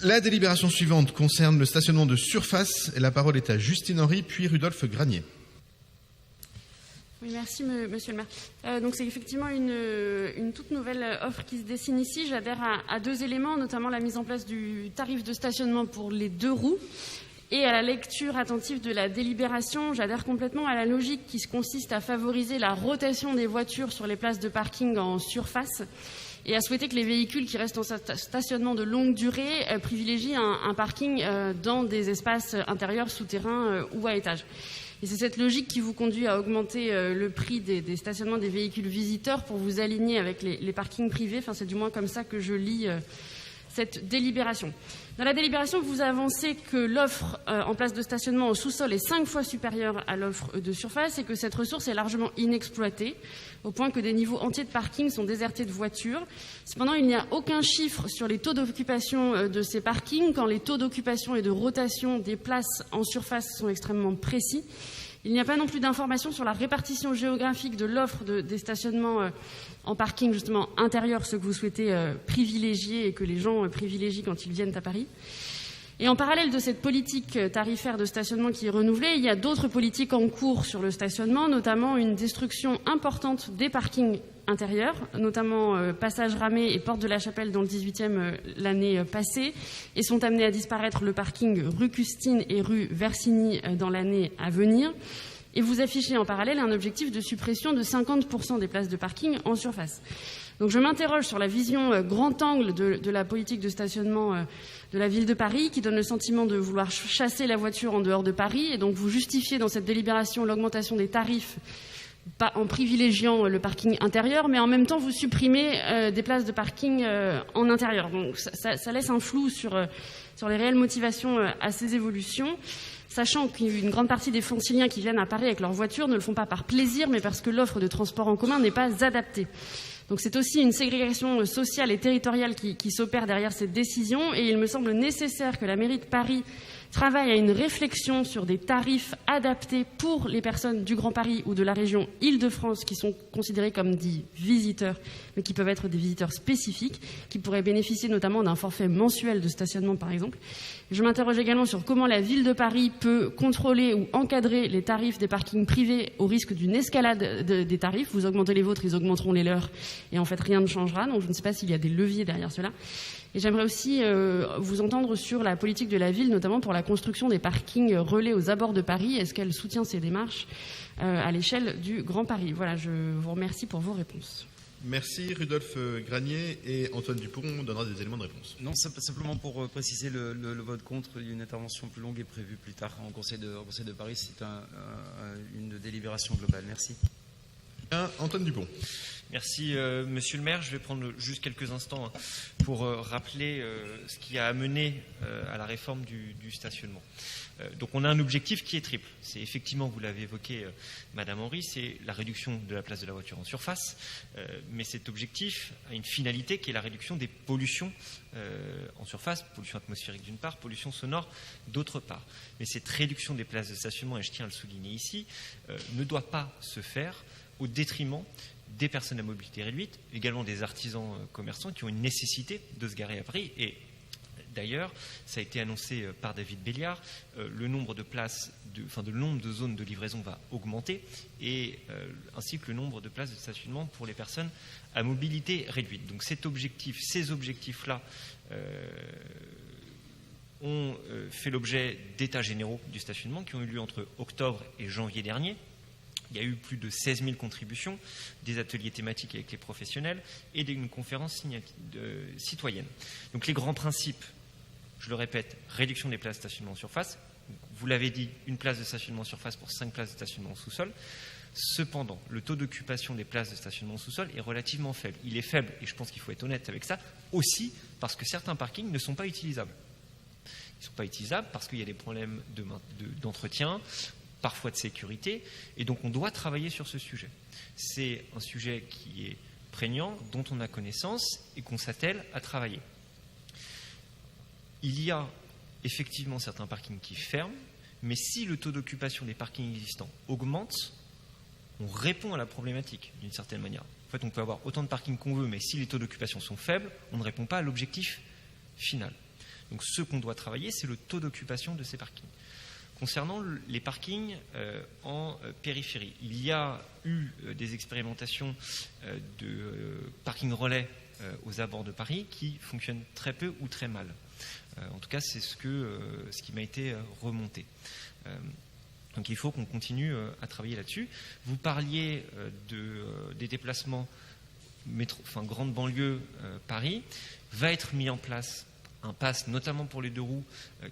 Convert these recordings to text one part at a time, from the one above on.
La délibération suivante concerne le stationnement de surface. La parole est à Justine Henry, puis Rudolphe Granier. Oui, merci Monsieur le maire. Donc c'est effectivement une toute nouvelle offre qui se dessine ici. J'adhère à deux éléments, notamment la mise en place du tarif de stationnement pour les 2 roues. Et à la lecture attentive de la délibération, j'adhère complètement à la logique qui consiste à favoriser la rotation des voitures sur les places de parking en surface et à souhaiter que les véhicules qui restent en stationnement de longue durée privilégient un parking dans des espaces intérieurs, souterrains ou à étage. Et c'est cette logique qui vous conduit à augmenter le prix des stationnements des véhicules visiteurs pour vous aligner avec les parkings privés. Enfin, c'est du moins comme ça que je lis cette délibération. Dans la délibération, vous avancez que l'offre en place de stationnement au sous-sol est 5 fois supérieure à l'offre de surface et que cette ressource est largement inexploitée, au point que des niveaux entiers de parking sont désertés de voitures. Cependant, il n'y a aucun chiffre sur les taux d'occupation de ces parkings, quand les taux d'occupation et de rotation des places en surface sont extrêmement précis. Il n'y a pas non plus d'informations sur la répartition géographique de l'offre des stationnements en parking justement intérieur, ceux que vous souhaitez privilégier et que les gens privilégient quand ils viennent à Paris. Et en parallèle de cette politique tarifaire de stationnement qui est renouvelée, il y a d'autres politiques en cours sur le stationnement, notamment une destruction importante des parkings intérieurs, notamment Passage Ramée et Porte de la Chapelle dans le 18e l'année passée, et sont amenés à disparaître le parking rue Custine et rue Versigny dans l'année à venir. Et vous affichez en parallèle un objectif de suppression de 50% des places de parking en surface. Donc je m'interroge sur la vision grand angle de la politique de stationnement de la ville de Paris, qui donne le sentiment de vouloir chasser la voiture en dehors de Paris, et donc vous justifiez dans cette délibération l'augmentation des tarifs pas en privilégiant le parking intérieur, mais en même temps vous supprimez des places de parking en intérieur. Donc ça laisse un flou sur les réelles motivations à ces évolutions, sachant qu'une grande partie des franciliens qui viennent à Paris avec leur voiture ne le font pas par plaisir, mais parce que l'offre de transport en commun n'est pas adaptée. Donc c'est aussi une ségrégation sociale et territoriale qui s'opère derrière cette décision, et il me semble nécessaire que la mairie de Paris travaille à une réflexion sur des tarifs adaptés pour les personnes du Grand Paris ou de la région Île-de-France qui sont considérés comme des visiteurs, mais qui peuvent être des visiteurs spécifiques, qui pourraient bénéficier notamment d'un forfait mensuel de stationnement par exemple. Je m'interroge également sur comment la ville de Paris peut contrôler ou encadrer les tarifs des parkings privés au risque d'une escalade des tarifs. Vous augmentez les vôtres, ils augmenteront les leurs, et en fait rien ne changera. Donc je ne sais pas s'il y a des leviers derrière cela. Et j'aimerais aussi vous entendre sur la politique de la ville, notamment pour la construction des parkings relais aux abords de Paris. Est-ce qu'elle soutient ces démarches à l'échelle du Grand Paris? Voilà, je vous remercie pour vos réponses. Merci Rudolphe Granier, et Antoine Dupont donnera des éléments de réponse. Non, simplement pour préciser le vote contre, une intervention plus longue est prévue plus tard en Conseil de Paris. C'est une délibération globale. Merci. Antoine Dupont. Merci Monsieur le maire. Je vais prendre juste quelques instants pour rappeler ce qui a amené à la réforme du stationnement. Donc on a un objectif qui est triple. C'est effectivement, vous l'avez évoqué Madame Henry, c'est la réduction de la place de la voiture en surface, mais cet objectif a une finalité qui est la réduction des pollutions en surface, pollution atmosphérique d'une part, pollution sonore d'autre part. Mais cette réduction des places de stationnement, et je tiens à le souligner ici, ne doit pas se faire au détriment des personnes à mobilité réduite, également des artisans commerçants qui ont une nécessité de se garer à Paris. Et d'ailleurs, ça a été annoncé par David Béliard, le nombre de places, le nombre de zones de livraison va augmenter, et ainsi que le nombre de places de stationnement pour les personnes à mobilité réduite. Donc ces objectifs-là ont fait l'objet d'états généraux du stationnement qui ont eu lieu entre octobre et janvier dernier. Il y a eu plus de 16 000 contributions, des ateliers thématiques avec les professionnels et une conférence citoyenne. Donc les grands principes, je le répète, réduction des places de stationnement en surface. Vous l'avez dit, une place de stationnement en surface pour 5 places de stationnement en sous-sol. Cependant, le taux d'occupation des places de stationnement en sous-sol est relativement faible. Il est faible, et je pense qu'il faut être honnête avec ça, aussi parce que certains parkings ne sont pas utilisables. Ils ne sont pas utilisables parce qu'il y a des problèmes d'entretien, parfois de sécurité, et donc on doit travailler sur ce sujet. C'est un sujet qui est prégnant, dont on a connaissance et qu'on s'attelle à travailler. Il y a effectivement certains parkings qui ferment, mais si le taux d'occupation des parkings existants augmente, on répond à la problématique d'une certaine manière. En fait, on peut avoir autant de parkings qu'on veut, mais si les taux d'occupation sont faibles, on ne répond pas à l'objectif final. Donc ce qu'on doit travailler, c'est le taux d'occupation de ces parkings. Concernant les parkings en périphérie, il y a eu des expérimentations de parking relais aux abords de Paris qui fonctionnent très peu ou très mal. En tout cas, c'est ce qui m'a été remonté. Donc il faut qu'on continue à travailler là-dessus. Vous parliez des déplacements grande banlieue Paris. Va être mis en place un pass, notamment pour les 2 roues,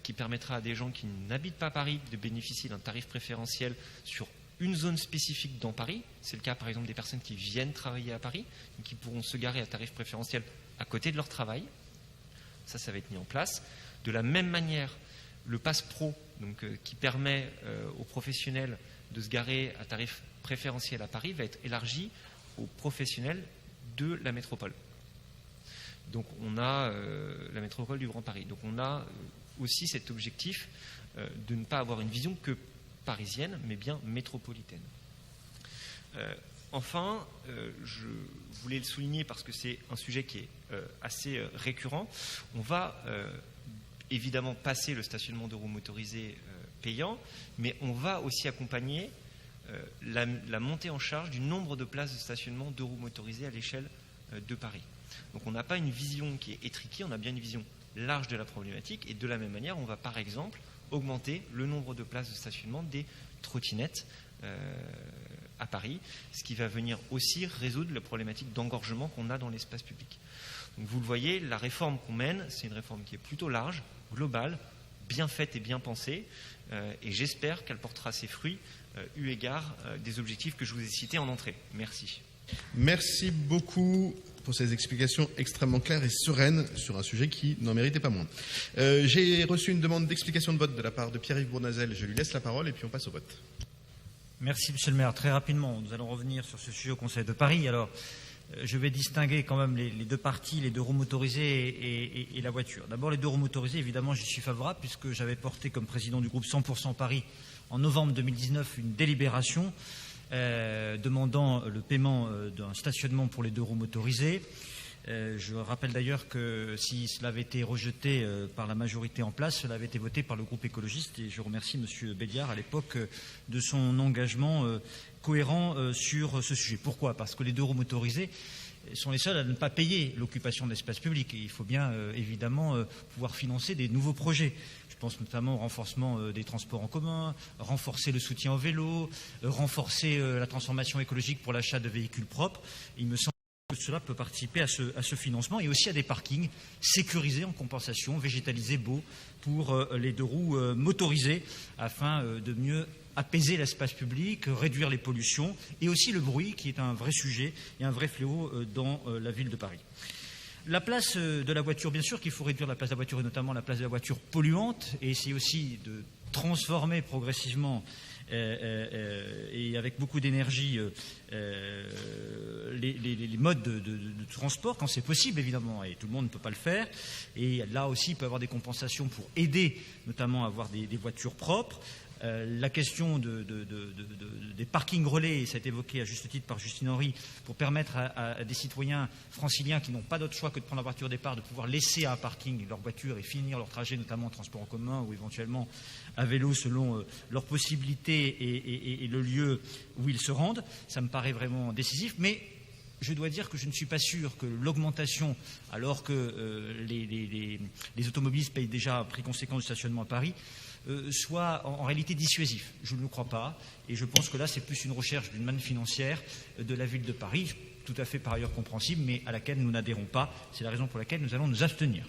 qui permettra à des gens qui n'habitent pas Paris de bénéficier d'un tarif préférentiel sur une zone spécifique dans Paris. C'est le cas par exemple des personnes qui viennent travailler à Paris, qui pourront se garer à tarif préférentiel à côté de leur travail. Ça va être mis en place. De la même manière, le pass pro, qui permet aux professionnels de se garer à tarif préférentiel à Paris, va être élargi aux professionnels de la métropole. Donc on a la métropole du Grand Paris. Donc on a aussi cet objectif de ne pas avoir une vision que parisienne, mais bien métropolitaine. Enfin, je voulais le souligner parce que c'est un sujet qui est assez récurrent. On va évidemment passer le stationnement de roues motorisées payant, mais on va aussi accompagner la montée en charge du nombre de places de stationnement de roues motorisées à l'échelle de Paris. Donc on n'a pas une vision qui est étriquée, on a bien une vision large de la problématique, et de la même manière, on va par exemple augmenter le nombre de places de stationnement des trottinettes à Paris, ce qui va venir aussi résoudre la problématique d'engorgement qu'on a dans l'espace public. Donc vous le voyez, la réforme qu'on mène, c'est une réforme qui est plutôt large, globale, bien faite et bien pensée, et j'espère qu'elle portera ses fruits eu égard des objectifs que je vous ai cités en entrée. Merci. Merci beaucoup pour ces explications extrêmement claires et sereines sur un sujet qui n'en méritait pas moins. J'ai reçu une demande d'explication de vote de la part de Pierre-Yves Bournazel. Je lui laisse la parole et puis on passe au vote. Merci, Monsieur le maire. Très rapidement, nous allons revenir sur ce sujet au Conseil de Paris. Alors, je vais distinguer quand même les 2 parties, les 2 roues motorisées et la voiture. D'abord, les 2 roues motorisées, évidemment, j'y suis favorable puisque j'avais porté comme président du groupe 100% Paris en novembre 2019 une délibération demandant le paiement d'un stationnement pour les 2 roues motorisées. Je rappelle d'ailleurs que si cela avait été rejeté par la majorité en place, cela avait été voté par le groupe écologiste, et je remercie M. Béliard à l'époque de son engagement cohérent sur ce sujet. Pourquoi ? Parce que les 2 roues motorisées sont les seuls à ne pas payer l'occupation de l'espace public, et il faut bien évidemment pouvoir financer des nouveaux projets. Je pense notamment au renforcement des transports en commun, renforcer le soutien au vélo, renforcer la transformation écologique pour l'achat de véhicules propres. Il me semble que cela peut participer à ce financement, et aussi à des parkings sécurisés en compensation, végétalisés, beaux, pour les 2 roues motorisées, afin de mieux apaiser l'espace public, réduire les pollutions, et aussi le bruit, qui est un vrai sujet et un vrai fléau dans la ville de Paris. La place de la voiture, bien sûr qu'il faut réduire la place de la voiture, et notamment la place de la voiture polluante, et essayer aussi de transformer progressivement et avec beaucoup d'énergie les modes de transport, quand c'est possible évidemment, et tout le monde ne peut pas le faire. Et là aussi, il peut y avoir des compensations pour aider notamment à avoir des voitures propres. La question des parkings relais, ça a été évoqué à juste titre par Justine Henry, pour permettre à des citoyens franciliens qui n'ont pas d'autre choix que de prendre la voiture au départ, de pouvoir laisser à un parking leur voiture et finir leur trajet, notamment en transport en commun ou éventuellement à vélo selon leurs possibilités et le lieu où ils se rendent. Ça me paraît vraiment décisif, mais je dois dire que je ne suis pas sûr que l'augmentation, alors que les automobilistes payent déjà un prix conséquent de stationnement à Paris, soit en réalité dissuasif. Je ne le crois pas, et je pense que là c'est plus une recherche d'une manne financière de la ville de Paris, tout à fait par ailleurs compréhensible, mais à laquelle nous n'adhérons pas. C'est la raison pour laquelle nous allons nous abstenir.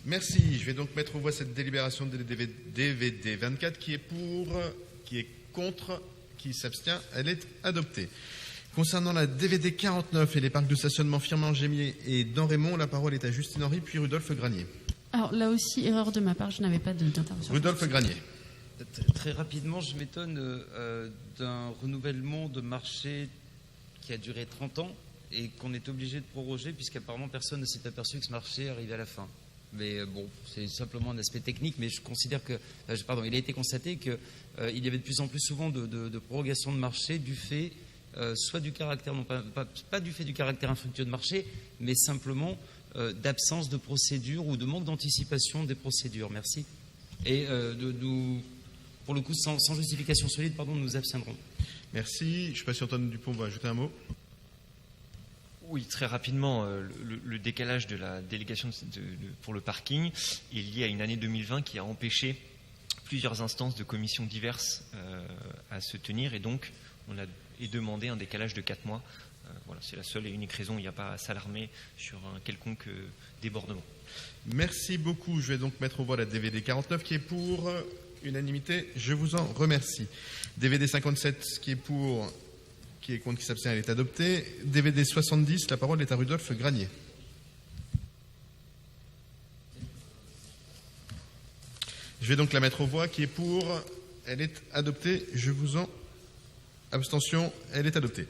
Merci. Je vais donc mettre aux voix cette délibération de DVD 24. Qui est pour, qui est contre, qui s'abstient, elle est adoptée. Concernant la DVD 49 et les parcs de stationnement Firmin-Gémier et d'Enraymond, la parole est à Justine Henry puis Rudolphe Granier. Alors là aussi, erreur de ma part, je n'avais pas d'intervention. Rudolphe Granier. Très rapidement, je m'étonne d'un renouvellement de marché qui a duré 30 ans et qu'on est obligé de proroger puisqu'apparemment personne ne s'est aperçu que ce marché arrivait à la fin. Mais bon, c'est simplement un aspect technique, mais je considère que, il a été constaté qu'il y avait de plus en plus souvent de prorogation de marché du fait soit du caractère, non pas du fait du caractère infructueux de marché, mais simplement d'absence de procédure ou de manque d'anticipation des procédures. Merci. Et pour le coup, sans justification solide, nous nous abstiendrons. Merci. Je ne sais pas si Antoine Dupont va ajouter un mot. Oui, très rapidement, le décalage de la délégation pour le parking est lié à une année 2020 qui a empêché plusieurs instances de commissions diverses à se tenir, et donc on a demandé un décalage de 4 mois. Voilà, c'est la seule et unique raison, il n'y a pas à s'alarmer sur un quelconque débordement. Merci beaucoup. Je vais donc mettre au voie la DVD 49 qui est pour unanimité. Je vous en remercie. DVD 57 qui est pour, qui est contre, qui s'abstient, elle est adoptée. DVD 70, la parole est à Rudolph Granier. Je vais donc la mettre aux voix qui est pour, elle est adoptée. Je vous en abstention, elle est adoptée.